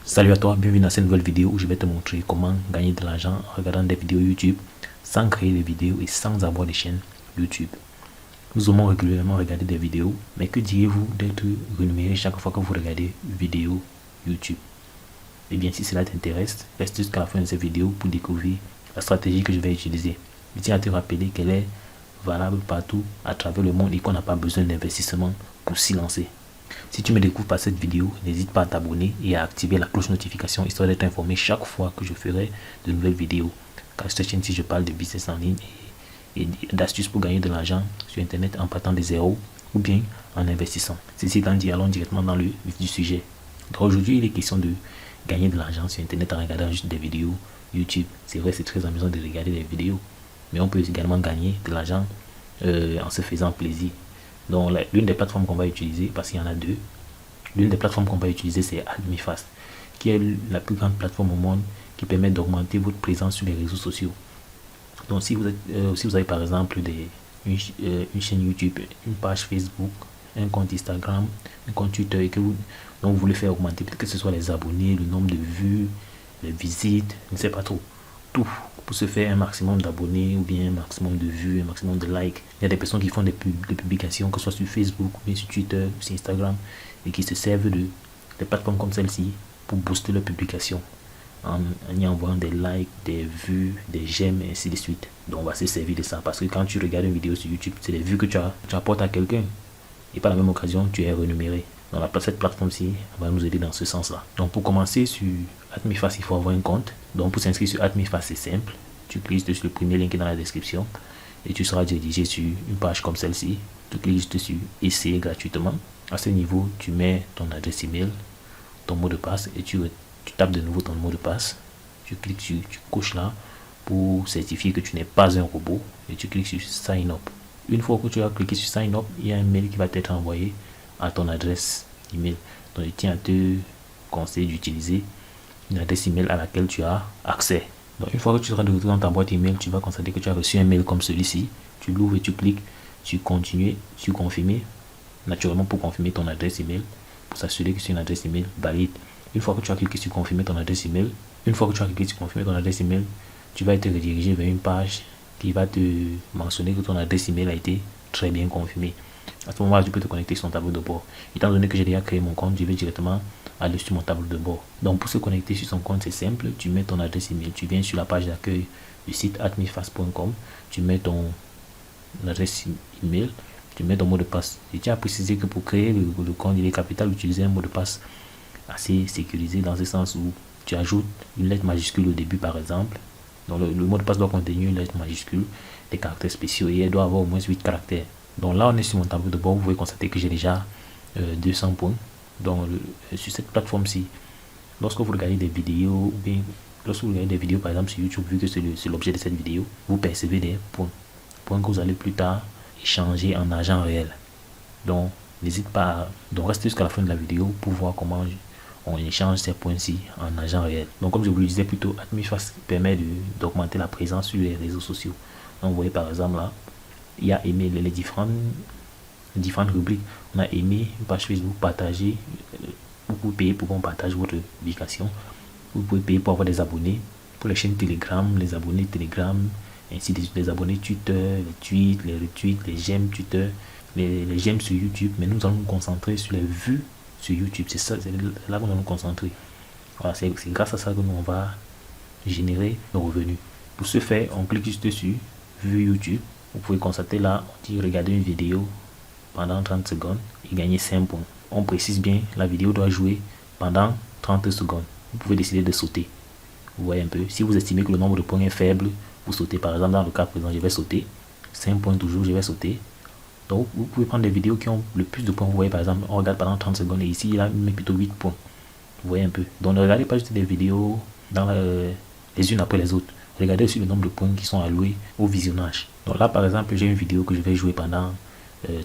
Salut à toi, bienvenue dans cette nouvelle vidéo où je vais te montrer comment gagner de l'argent en regardant des vidéos YouTube sans créer des vidéos et sans avoir des chaînes YouTube. Nous aimons régulièrement regarder des vidéos, mais que diriez-vous d'être rémunéré chaque fois que vous regardez une vidéo YouTube? Eh bien, si cela t'intéresse, reste jusqu'à la fin de cette vidéo pour découvrir la stratégie que je vais utiliser. Je tiens à te rappeler qu'elle est valable partout à travers le monde et qu'on n'a pas besoin d'investissement pour s'y lancer. Si tu me découvres par cette vidéo, n'hésite pas à t'abonner et à activer la cloche notification histoire d'être informé chaque fois que je ferai de nouvelles vidéos. Car sur cette chaîne-ci, je parle de business en ligne et d'astuces pour gagner de l'argent sur Internet en partant de zéro ou bien en investissant. Ceci étant dit, allons directement dans le vif du sujet. Donc aujourd'hui, il est question de gagner de l'argent sur Internet en regardant juste des vidéos YouTube. C'est vrai, c'est très amusant de regarder des vidéos, mais on peut également gagner de l'argent en se faisant plaisir. Donc l'une des plateformes qu'on va utiliser, parce qu'il y en a deux, l'une des plateformes qu'on va utiliser c'est AdmiFast, qui est la plus grande plateforme au monde qui permet d'augmenter votre présence sur les réseaux sociaux. Donc si vous avez par exemple une chaîne YouTube, une page Facebook, un compte Instagram, un compte Twitter et que vous voulez faire augmenter, peut-être que ce soit les abonnés, le nombre de vues, les visites, je ne sais pas trop, tout pour se faire un maximum d'abonnés ou bien un maximum de vues, un maximum de likes. Il y a des personnes qui font des publications, que ce soit sur Facebook ou bien sur Twitter ou sur Instagram, et qui se servent de plateformes comme celle-ci pour booster leur publication en y envoyant des likes, des vues, des j'aime et ainsi de suite. Donc on va se servir de ça parce que quand tu regardes une vidéo sur YouTube, c'est les vues que tu apportes à quelqu'un et par la même occasion tu es rémunéré. Donc cette plateforme-ci va nous aider dans ce sens-là. Donc pour commencer sur AdmiFast, il faut avoir un compte. Donc pour s'inscrire sur AdmiFast, c'est simple. Tu cliques sur le premier lien qui est dans la description et tu seras dirigé sur une page comme celle-ci. Tu cliques juste sur essayer gratuitement. À ce niveau, tu mets ton adresse email, ton mot de passe et tu tapes de nouveau ton mot de passe. Tu cliques sur, tu coches là pour certifier que tu n'es pas un robot et tu cliques sur Sign Up. Une fois que tu as cliqué sur Sign Up, il y a un mail qui va t'être envoyé à ton adresse email. Donc je tiens à te conseiller d'utiliser une adresse email à laquelle tu as accès. Donc une fois que tu seras de retour dans ta boîte email, tu vas constater que tu as reçu un mail comme celui-ci. Tu l'ouvres et tu cliques sur continuer, sur confirmer. Naturellement pour confirmer ton adresse email, pour s'assurer que c'est une adresse email valide. Une fois que tu as cliqué sur confirmer ton adresse email, tu vas être redirigé vers une page qui va te mentionner que ton adresse email a été très bien confirmée. À ce moment-là, tu peux te connecter sur ton tableau de bord. Étant donné que j'ai déjà créé mon compte, je vais directement aller sur mon tableau de bord. Donc pour se connecter sur son compte, c'est simple. Tu mets ton adresse email, tu viens sur la page d'accueil du site admifast.com, tu mets ton adresse email, tu mets ton mot de passe. Je tiens à préciser que pour créer le compte, il est capital d'utiliser un mot de passe assez sécurisé dans ce sens où tu ajoutes une lettre majuscule au début par exemple. Donc le mot de passe doit contenir une lettre majuscule, des caractères spéciaux et elle doit avoir au moins 8 caractères. Donc là on est sur mon tableau de bord, vous pouvez constater que j'ai déjà 200 points. Donc sur cette plateforme-ci, lorsque vous regardez des vidéos ou bien lorsque vous regardez des vidéos par exemple sur YouTube, vu que c'est l'objet de cette vidéo, vous percevez des points que vous allez plus tard échanger en argent réel. Donc n'hésite pas donc restez jusqu'à la fin de la vidéo pour voir comment on échange ces points-ci en argent réel. Donc comme je vous le disais plus tôt, AdmiFast permet d'augmenter la présence sur les réseaux sociaux. Donc vous voyez par exemple là, il y a aimé les différentes rubriques. On a aimé une page Facebook, partager, vous pouvez payer pour qu'on partage votre publication. Vous pouvez payer pour avoir des abonnés. Pour les chaînes Telegram, les abonnés Telegram, ainsi les abonnés Twitter, les tweets, les retweets, les j'aime Twitter, les j'aime sur YouTube. Mais nous allons nous concentrer sur les vues sur YouTube. C'est là qu'on va nous concentrer. Voilà, c'est grâce à ça que nous on va générer nos revenus. Pour ce faire, on clique juste dessus, vue YouTube. Vous pouvez constater là, on dit regarder une vidéo pendant 30 secondes et gagner 5 points. On précise bien, la vidéo doit jouer pendant 30 secondes. Vous pouvez décider de sauter. Vous voyez un peu. Si vous estimez que le nombre de points est faible, vous sautez. Par exemple, dans le cas présent, je vais sauter. 5 points toujours, je vais sauter. Donc, vous pouvez prendre des vidéos qui ont le plus de points. Vous voyez, par exemple, on regarde pendant 30 secondes et ici, il a mis plutôt 8 points. Vous voyez un peu. Donc, ne regardez pas juste des vidéos les unes après les autres. Regardez aussi le nombre de points qui sont alloués au visionnage. Donc là, par exemple, j'ai une vidéo que je vais jouer pendant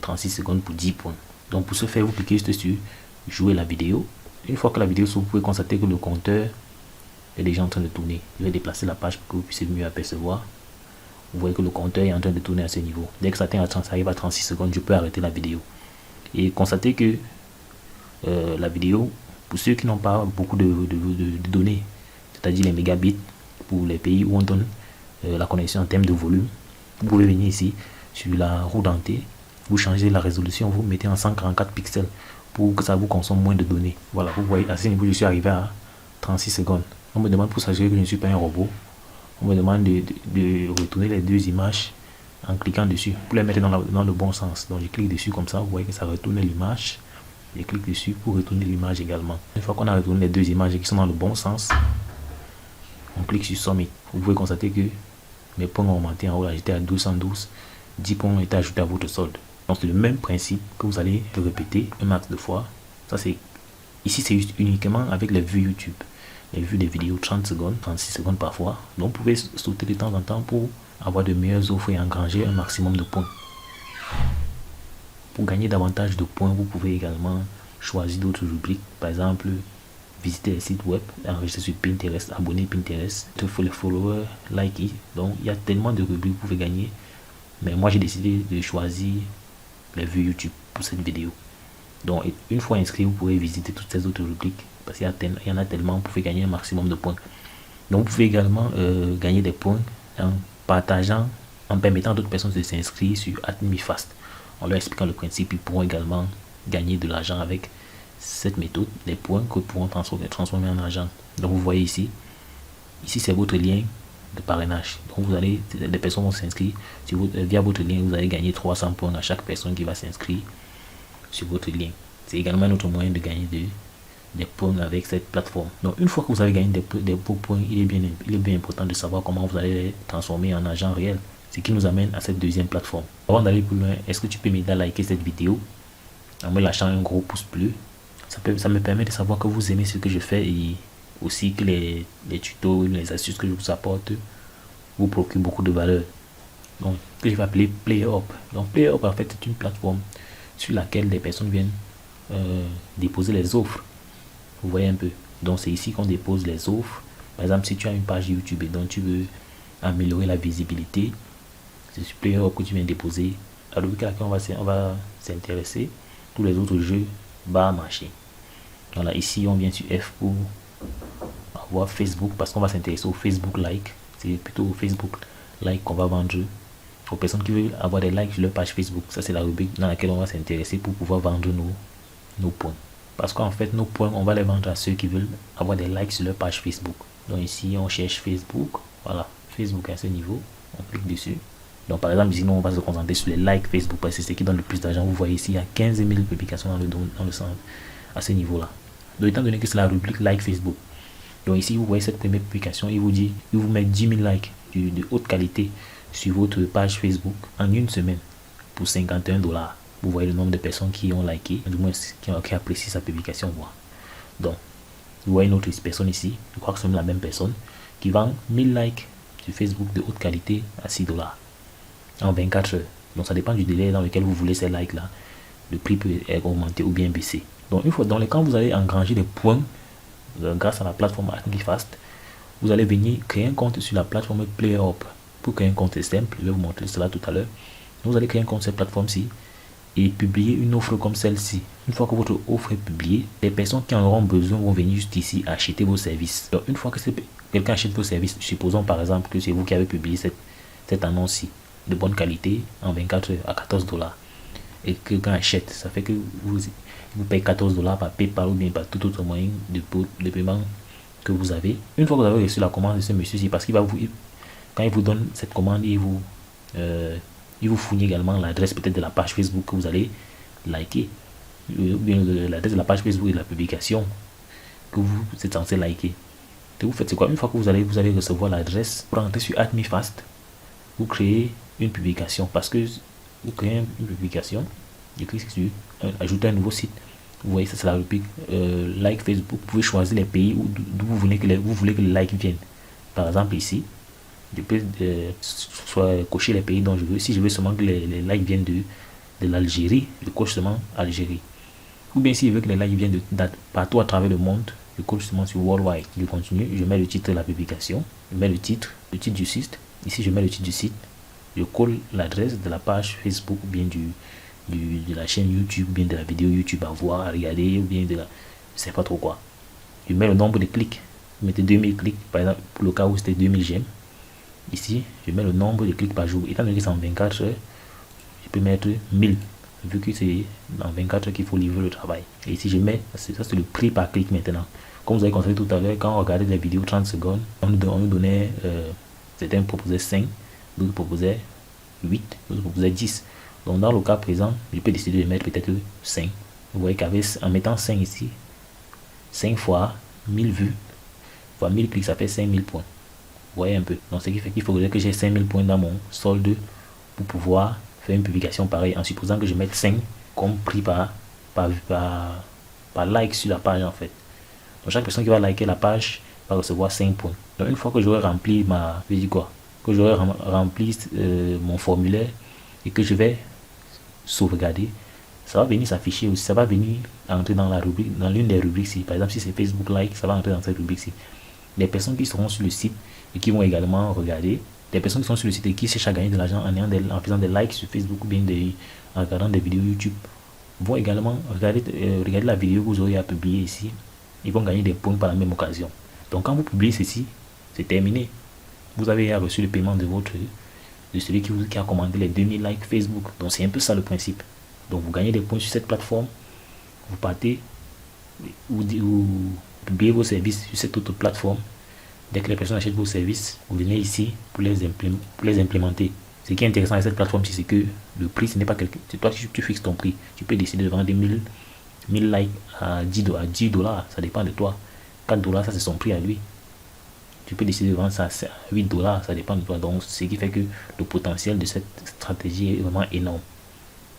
36 secondes pour 10 points. Donc, pour ce faire, vous cliquez juste sur jouer la vidéo. Une fois que la vidéo s'ouvre, vous pouvez constater que le compteur est déjà en train de tourner. Je vais déplacer la page pour que vous puissiez mieux apercevoir. Vous voyez que le compteur est en train de tourner à ce niveau. Dès que ça arrive à 36 secondes, je peux arrêter la vidéo. Et constatez que la vidéo Pour ceux qui n'ont pas beaucoup de données, c'est-à-dire les mégabits, pour les pays où on donne la connexion en termes de volume, vous pouvez venir ici sur la roue dentée, vous changez la résolution, vous mettez en 144 pixels pour que ça vous consomme moins de données. Voilà, vous voyez, à ce niveau, je suis arrivé à 36 secondes. On me demande pour s'assurer que je ne suis pas un robot. On me demande de retourner les deux images en cliquant dessus pour les mettre dans le bon sens. Donc je clique dessus comme ça, vous voyez que ça retourne l'image. Je clique dessus pour retourner l'image également. Une fois qu'on a retourné les deux images qui sont dans le bon sens, on clique sur Submit. Vous pouvez constater que mes points ont augmenté en haut, là j'étais à 212, 10 points ont été ajoutés à votre solde. Donc c'est le même principe que vous allez répéter un max de fois. Ça c'est ici, c'est uniquement avec les vues YouTube. Les vues des vidéos 30 secondes, 36 secondes parfois. Donc vous pouvez sauter de temps en temps pour avoir de meilleures offres et engranger un maximum de points. Pour gagner davantage de points, vous pouvez également choisir d'autres rubriques. Par exemple, visiter les sites web, enregistrer sur Pinterest, abonner Pinterest, les followers, liker. Donc il y a tellement de rubriques que vous pouvez gagner. Mais moi j'ai décidé de choisir les vues YouTube pour cette vidéo. Donc une fois inscrit, vous pouvez visiter toutes ces autres rubriques parce qu'il y en a tellement, vous pouvez gagner un maximum de points. Donc vous pouvez également gagner des points en partageant, en permettant à d'autres personnes de s'inscrire sur AdMeFast. En leur expliquant le principe, ils pourront également gagner de l'argent avec cette méthode, des points que pourront transformer en argent. Donc vous voyez ici c'est votre lien de parrainage. Donc vous allez, des personnes vont s'inscrire via votre lien, vous allez gagner 300 points à chaque personne qui va s'inscrire sur votre lien. C'est également un autre moyen de gagner des points avec cette plateforme. Donc une fois que vous avez gagné des beaux points, il est bien important de savoir comment vous allez les transformer en argent réel. Ce qui nous amène à cette deuxième plateforme. Avant d'aller plus loin, est-ce que tu peux m'aider à liker cette vidéo en me lâchant un gros pouce bleu? Ça me permet de savoir que vous aimez ce que je fais et aussi que les tutos, les astuces que je vous apporte vous procurent beaucoup de valeur. Donc que je vais appeler PlayUp. Donc PlayUp en fait c'est une plateforme sur laquelle des personnes viennent déposer les offres. Vous voyez un peu. Donc c'est ici qu'on dépose les offres. Par exemple, si tu as une page YouTube et donc tu veux améliorer la visibilité, c'est sur PlayUp que tu viens déposer. À la laquelle on va s'intéresser. Tous les autres jeux bas marché. Voilà, ici on vient sur F pour avoir Facebook parce qu'on va s'intéresser au Facebook like. C'est plutôt au Facebook like qu'on va vendre aux personnes qui veulent avoir des likes sur leur page Facebook. Ça c'est la rubrique dans laquelle on va s'intéresser pour pouvoir vendre nos points. Parce qu'en fait nos points on va les vendre à ceux qui veulent avoir des likes sur leur page Facebook. Donc ici on cherche Facebook. Voilà, Facebook à ce niveau. On clique dessus. Donc par exemple ici nous on va se concentrer sur les likes Facebook parce que c'est ce qui donne le plus d'argent. Vous voyez ici il y a 15 000 publications dans le centre à ce niveau là. Donc étant donné que c'est la rubrique like Facebook, donc ici vous voyez cette première publication, il vous met 10 000 likes de haute qualité sur votre page Facebook en une semaine pour 51 $. Vous voyez le nombre de personnes qui ont liké, du moins qui apprécient sa publication. Donc vous voyez une autre personne ici, je crois que c'est la même personne qui vend 1000 likes sur Facebook de haute qualité à 6 $ en 24 heures. Donc ça dépend du délai dans lequel vous voulez ces likes là. Le prix peut augmenter ou bien baisser. Donc une fois quand vous allez engranger des points grâce à la plateforme AdMeFast, vous allez venir créer un compte sur la plateforme PlayUp. Pour créer un compte simple, je vais vous montrer cela tout à l'heure. Vous allez créer un compte sur cette plateforme-ci et publier une offre comme celle-ci. Une fois que votre offre est publiée, les personnes qui en auront besoin vont venir juste ici acheter vos services. Donc une fois que quelqu'un achète vos services, supposons par exemple que c'est vous qui avez publié cette annonce-ci de bonne qualité en 24 heures à 14 $. Et que quelqu'un achète, ça fait que vous payez 14 $ par PayPal ou bien par tout autre moyen de paiement que vous avez. Une fois que vous avez reçu la commande de ce monsieur-ci, parce qu'il va quand il vous donne cette commande, il vous fournit également l'adresse peut-être de la page Facebook que vous allez liker, ou bien l'adresse de la page Facebook et de la publication que vous êtes censé liker. Et vous faites quoi? Une fois que vous allez recevoir l'adresse, pour entrer sur AdMeFast, vous créez une publication parce que vous créez une publication, je clique sur ajouter un nouveau site. Vous voyez, ça c'est la rubrique like Facebook. Vous pouvez choisir les pays d'où vous voulez que les likes viennent. Par exemple ici, je peux soit cocher les pays dont je veux. Si je veux seulement que les likes viennent de l'Algérie, je coche seulement Algérie. Ou bien si je veux que les likes viennent partout à travers le monde, je coche seulement sur Worldwide. Je continue, je mets le titre de la publication, je mets le titre du site. Ici je mets le titre du site, je colle l'adresse de la page Facebook ou bien de la chaîne YouTube, bien de la vidéo YouTube à voir, à regarder, ou bien je sais pas trop quoi. Je mets le nombre de clics. Vous mettez 2000 clics, par exemple, pour le cas où c'était 2000 j'aime. Ici, je mets le nombre de clics par jour. Étant donné que c'est en 24 heures, je peux mettre 1000, vu que c'est dans 24 heures qu'il faut livrer le travail. Et ici, je mets, ça c'est le prix par clic maintenant. Comme vous avez constaté tout à l'heure, quand on regardait les vidéos 30 secondes, on nous donnait, certains proposaient 5, d'autres proposaient 8, d'autres proposaient 10. Donc dans le cas présent, je peux décider de mettre peut-être 5. Vous voyez qu'en mettant 5 ici, 5 fois 1000 vues, fois 1000 clics, ça fait 5000 points. Vous voyez un peu. Donc ce qui fait qu'il faudrait que j'ai 5000 points dans mon solde pour pouvoir faire une publication pareille, en supposant que je mette 5 comme prix par like sur la page en fait. Donc chaque personne qui va liker la page va recevoir 5 points. Donc une fois que j'aurai rempli que j'aurai rempli mon formulaire et que je vais sauvegarder, ça va venir s'afficher aussi, ça va venir entrer dans la rubrique, dans l'une des rubriques ici. Par exemple, si c'est Facebook Like, ça va entrer dans cette rubrique ici. Les personnes qui seront sur le site et qui vont également regarder, les personnes qui sont sur le site et qui cherchent à gagner de l'argent en faisant des likes sur Facebook ou bien en regardant des vidéos YouTube, vont également regarder la vidéo que vous aurez à publier ici. Ils vont gagner des points par la même occasion. Donc quand vous publiez ceci, c'est terminé. Vous avez reçu le paiement de celui qui a commandé les 2000 likes Facebook. Donc c'est un peu ça le principe. Donc vous gagnez des points sur cette plateforme, vous partez ou publiez vos services sur cette autre plateforme. Dès que les personnes achètent vos services, vous venez ici pour les implémenter. Ce qui est intéressant avec cette plateforme, c'est que le prix, ce n'est pas quelqu'un. C'est toi qui tu fixes ton prix. Tu peux décider de vendre 1000 likes à 10 $. Ça dépend de toi. 4 $, ça c'est son prix à lui. Tu peux décider de vendre ça à 8 $, ça dépend de toi. Donc, ce qui fait que le potentiel de cette stratégie est vraiment énorme.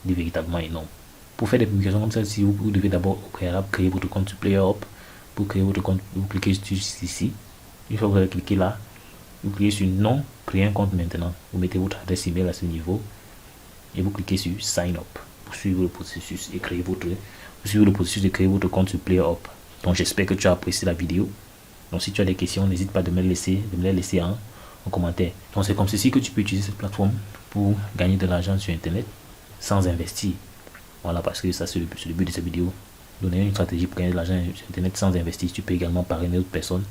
Il est véritablement énorme. Pour faire des publications comme ça, si vous devez d'abord au préalable créer votre compte sur PlayerUp. Pour créer votre compte, vous cliquez ici. Une fois que vous avez cliqué là, vous cliquez sur non, créer un compte maintenant. Vous mettez votre adresse email à ce niveau et vous cliquez sur sign up pour suivre le processus et créer de créer votre compte sur PlayerUp. Donc j'espère que tu as apprécié la vidéo. Donc si tu as des questions, n'hésite pas de me les laisser en commentaire. Donc c'est comme ceci que tu peux utiliser cette plateforme pour gagner de l'argent sur internet sans investir. Voilà, parce que ça c'est le but de cette vidéo. Donner une stratégie pour gagner de l'argent sur internet sans investir. Tu peux également parrainer d'autres personnes.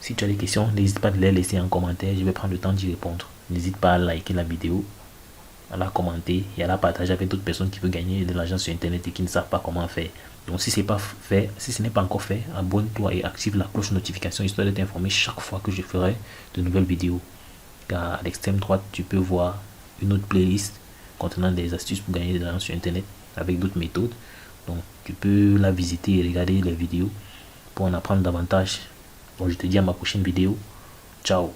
Si tu as des questions, n'hésite pas de les laisser en commentaire. Je vais prendre le temps d'y répondre. N'hésite pas à liker la vidéo, à la commenter et à la partager avec d'autres personnes qui veulent gagner de l'argent sur internet et qui ne savent pas comment faire. Donc si ce n'est pas encore fait, abonne-toi et active la cloche de notification histoire d'être informé chaque fois que je ferai de nouvelles vidéos. Car à l'extrême droite, tu peux voir une autre playlist contenant des astuces pour gagner de l'argent sur internet avec d'autres méthodes. Donc tu peux la visiter et regarder les vidéos pour en apprendre davantage. Bon, je te dis à ma prochaine vidéo. Ciao.